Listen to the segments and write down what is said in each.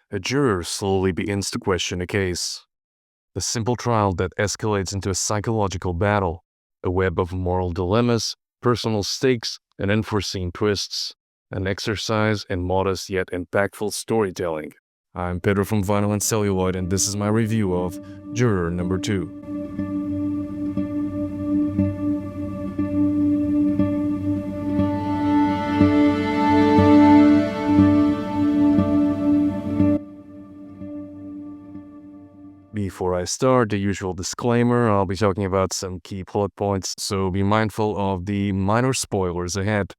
a juror slowly begins to question a case. A simple trial that escalates into a psychological battle, a web of moral dilemmas, personal stakes, and unforeseen twists, an exercise in modest yet impactful storytelling. I'm Pedro from Vinyl N Celluloid, and this is my review of Juror number 2. Before I start, the usual disclaimer, I'll be talking about some key plot points, so be mindful of the minor spoilers ahead.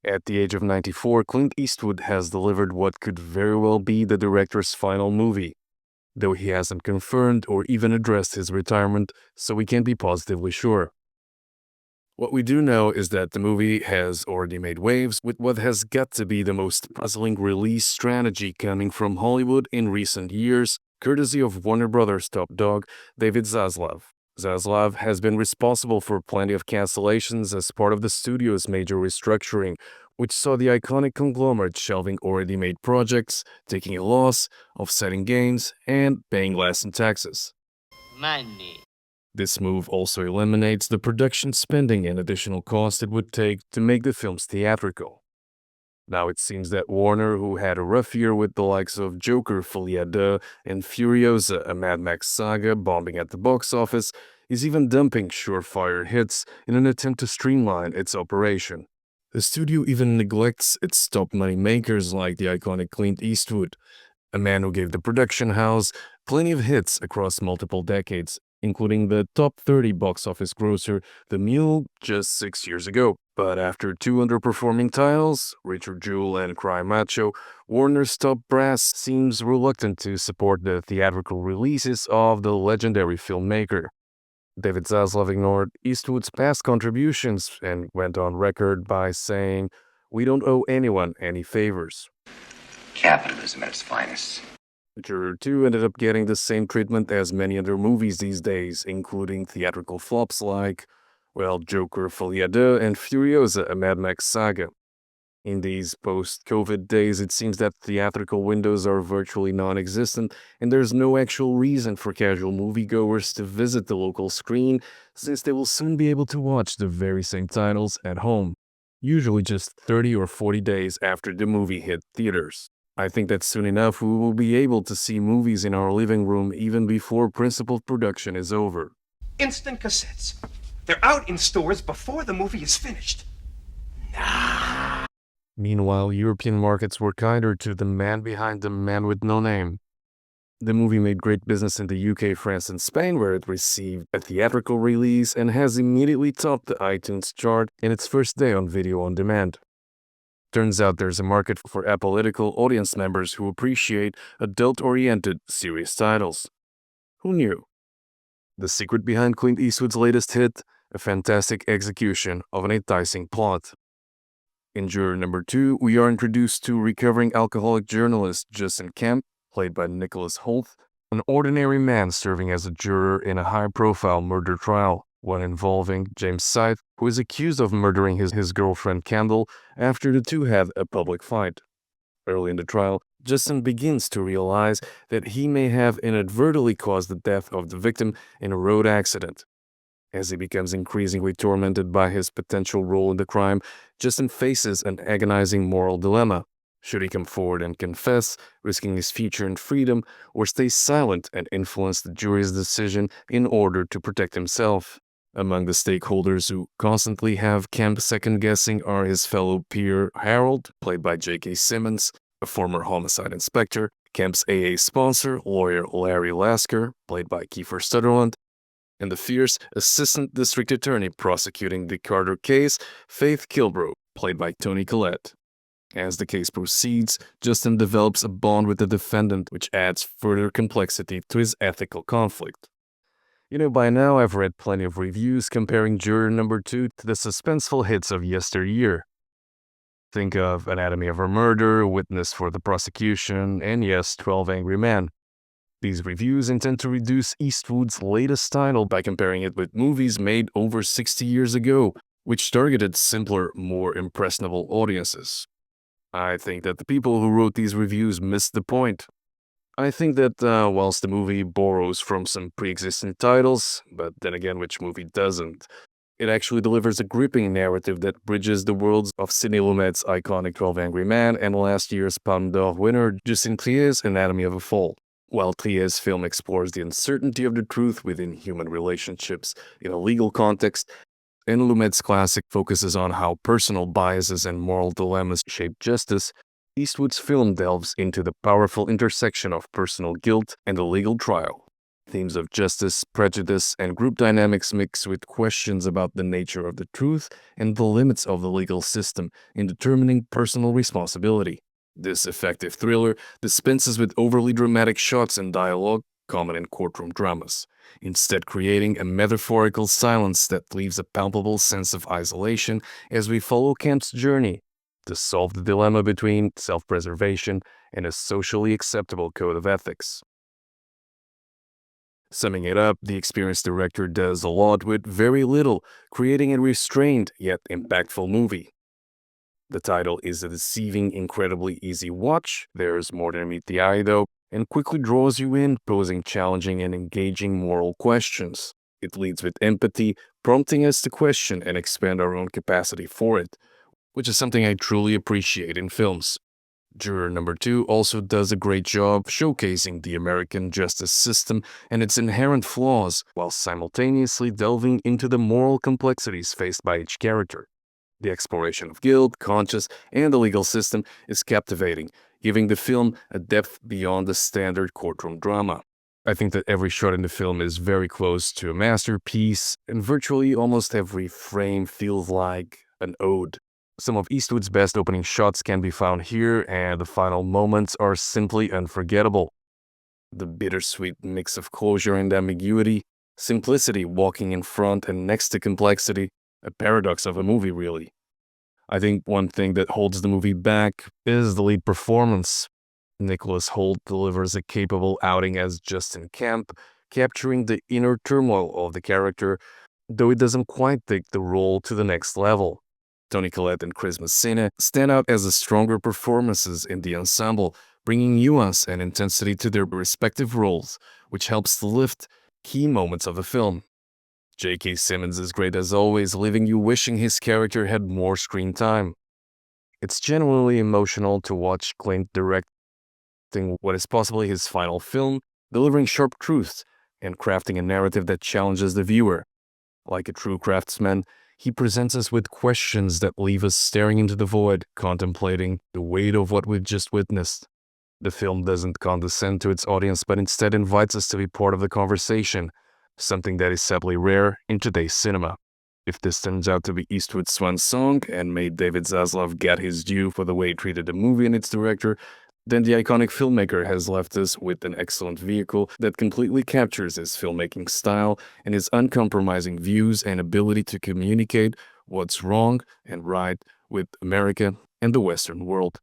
At the age of 94, Clint Eastwood has delivered what could very well be the director's final movie, though he hasn't confirmed or even addressed his retirement, so we can't be positively sure. What we do know is that the movie has already made waves with what has got to be the most puzzling release strategy coming from Hollywood in recent years, courtesy of Warner Brothers' top dog, David Zaslav. Zaslav has been responsible for plenty of cancellations as part of the studio's major restructuring, which saw the iconic conglomerate shelving already made projects, taking a loss, offsetting gains, and paying less in taxes. Money. This move also eliminates the production spending and additional cost it would take to make the films theatrical. Now it seems that Warner, who had a rough year with the likes of Joker, Folie à Deux, and Furiosa, a Mad Max saga bombing at the box office, is even dumping surefire hits in an attempt to streamline its operation. The studio even neglects its top money makers like the iconic Clint Eastwood, a man who gave the production house plenty of hits across multiple decades, including the top 30 box office grosser The Mule just 6 years ago. But after two underperforming titles, Richard Jewell and Cry Macho, Warner's top brass seems reluctant to support the theatrical releases of the legendary filmmaker. David Zaslav ignored Eastwood's past contributions and went on record by saying, "We don't owe anyone any favors." Capitalism at its finest. Juror 2 ended up getting the same treatment as many other movies these days, including theatrical flops like, Joker, Folie à Deux, and Furiosa, a Mad Max saga. In these post-COVID days, it seems that theatrical windows are virtually non-existent, and there's no actual reason for casual moviegoers to visit the local screen, since they will soon be able to watch the very same titles at home, usually just 30 or 40 days after the movie hit theaters. I think that soon enough we will be able to see movies in our living room even before principal production is over. Instant cassettes. They're out in stores before the movie is finished. Meanwhile, European markets were kinder to the man behind The Man with No Name. The movie made great business in the UK, France, and Spain, where it received a theatrical release and has immediately topped the iTunes chart in its first day on video on demand. Turns out there's a market for apolitical audience members who appreciate adult-oriented, serious titles. Who knew? The secret behind Clint Eastwood's latest hit, a fantastic execution of an enticing plot. In Juror number 2, we are introduced to recovering alcoholic journalist Justin Kemp, played by Nicholas Hoult, an ordinary man serving as a juror in a high-profile murder trial, one involving James Scythe, who is accused of murdering his girlfriend Kendall after the two had a public fight. Early in the trial, Justin begins to realize that he may have inadvertently caused the death of the victim in a road accident. As he becomes increasingly tormented by his potential role in the crime, Justin faces an agonizing moral dilemma. Should he come forward and confess, risking his future and freedom, or stay silent and influence the jury's decision in order to protect himself? Among the stakeholders who constantly have Kemp second-guessing are his fellow peer Harold, played by J.K. Simmons, a former homicide inspector, Kemp's AA sponsor, lawyer Larry Lasker, played by Kiefer Sutherland, and the fierce assistant district attorney prosecuting the Carter case, Faith Kilbrough, played by Toni Collette. As the case proceeds, Justin develops a bond with the defendant, which adds further complexity to his ethical conflict. By now I've read plenty of reviews comparing Juror number 2 to the suspenseful hits of yesteryear. Think of Anatomy of a Murder, Witness for the Prosecution, and yes, 12 Angry Men. These reviews intend to reduce Eastwood's latest title by comparing it with movies made over 60 years ago, which targeted simpler, more impressionable audiences. I think that the people who wrote these reviews missed the point. I think that whilst the movie borrows from some pre-existing titles, but then again, which movie doesn't, it actually delivers a gripping narrative that bridges the worlds of Sidney Lumet's iconic 12 Angry Men and last year's Palme d'Or winner Justin Trier's Anatomy of a Fall. While Trier's film explores the uncertainty of the truth within human relationships in a legal context, and Lumet's classic focuses on how personal biases and moral dilemmas shape justice, Eastwood's film delves into the powerful intersection of personal guilt and a legal trial. Themes of justice, prejudice, and group dynamics mix with questions about the nature of the truth and the limits of the legal system in determining personal responsibility. This effective thriller dispenses with overly dramatic shots and dialogue common in courtroom dramas, instead creating a metaphorical silence that leaves a palpable sense of isolation as we follow Kemp's journey to solve the dilemma between self-preservation and a socially acceptable code of ethics. Summing it up, the experienced director does a lot with very little, creating a restrained yet impactful movie. The title is a deceiving, incredibly easy watch. There's more than meet the eye, though, and quickly draws you in, posing challenging and engaging moral questions. It leads with empathy, prompting us to question and expand our own capacity for it, which is something I truly appreciate in films. Juror number 2 also does a great job showcasing the American justice system and its inherent flaws, while simultaneously delving into the moral complexities faced by each character. The exploration of guilt, conscience, and the legal system is captivating, giving the film a depth beyond the standard courtroom drama. I think that every shot in the film is very close to a masterpiece, and virtually almost every frame feels like an ode. Some of Eastwood's best opening shots can be found here, and the final moments are simply unforgettable. The bittersweet mix of closure and ambiguity, simplicity walking in front and next to complexity, a paradox of a movie, really. I think one thing that holds the movie back is the lead performance. Nicholas Hoult delivers a capable outing as Justin Kemp, capturing the inner turmoil of the character, though it doesn't quite take the role to the next level. Toni Collette and Chris Messina stand out as the stronger performances in the ensemble, bringing nuance and intensity to their respective roles, which helps to lift key moments of the film. J.K. Simmons is great as always, leaving you wishing his character had more screen time. It's genuinely emotional to watch Clint directing what is possibly his final film, delivering sharp truths and crafting a narrative that challenges the viewer. Like a true craftsman, he presents us with questions that leave us staring into the void, contemplating the weight of what we've just witnessed. The film doesn't condescend to its audience, but instead invites us to be part of the conversation, something that is sadly rare in today's cinema. If this turns out to be Eastwood's swan song and made David Zaslav get his due for the way he treated the movie and its director, then the iconic filmmaker has left us with an excellent vehicle that completely captures his filmmaking style and his uncompromising views and ability to communicate what's wrong and right with America and the Western world.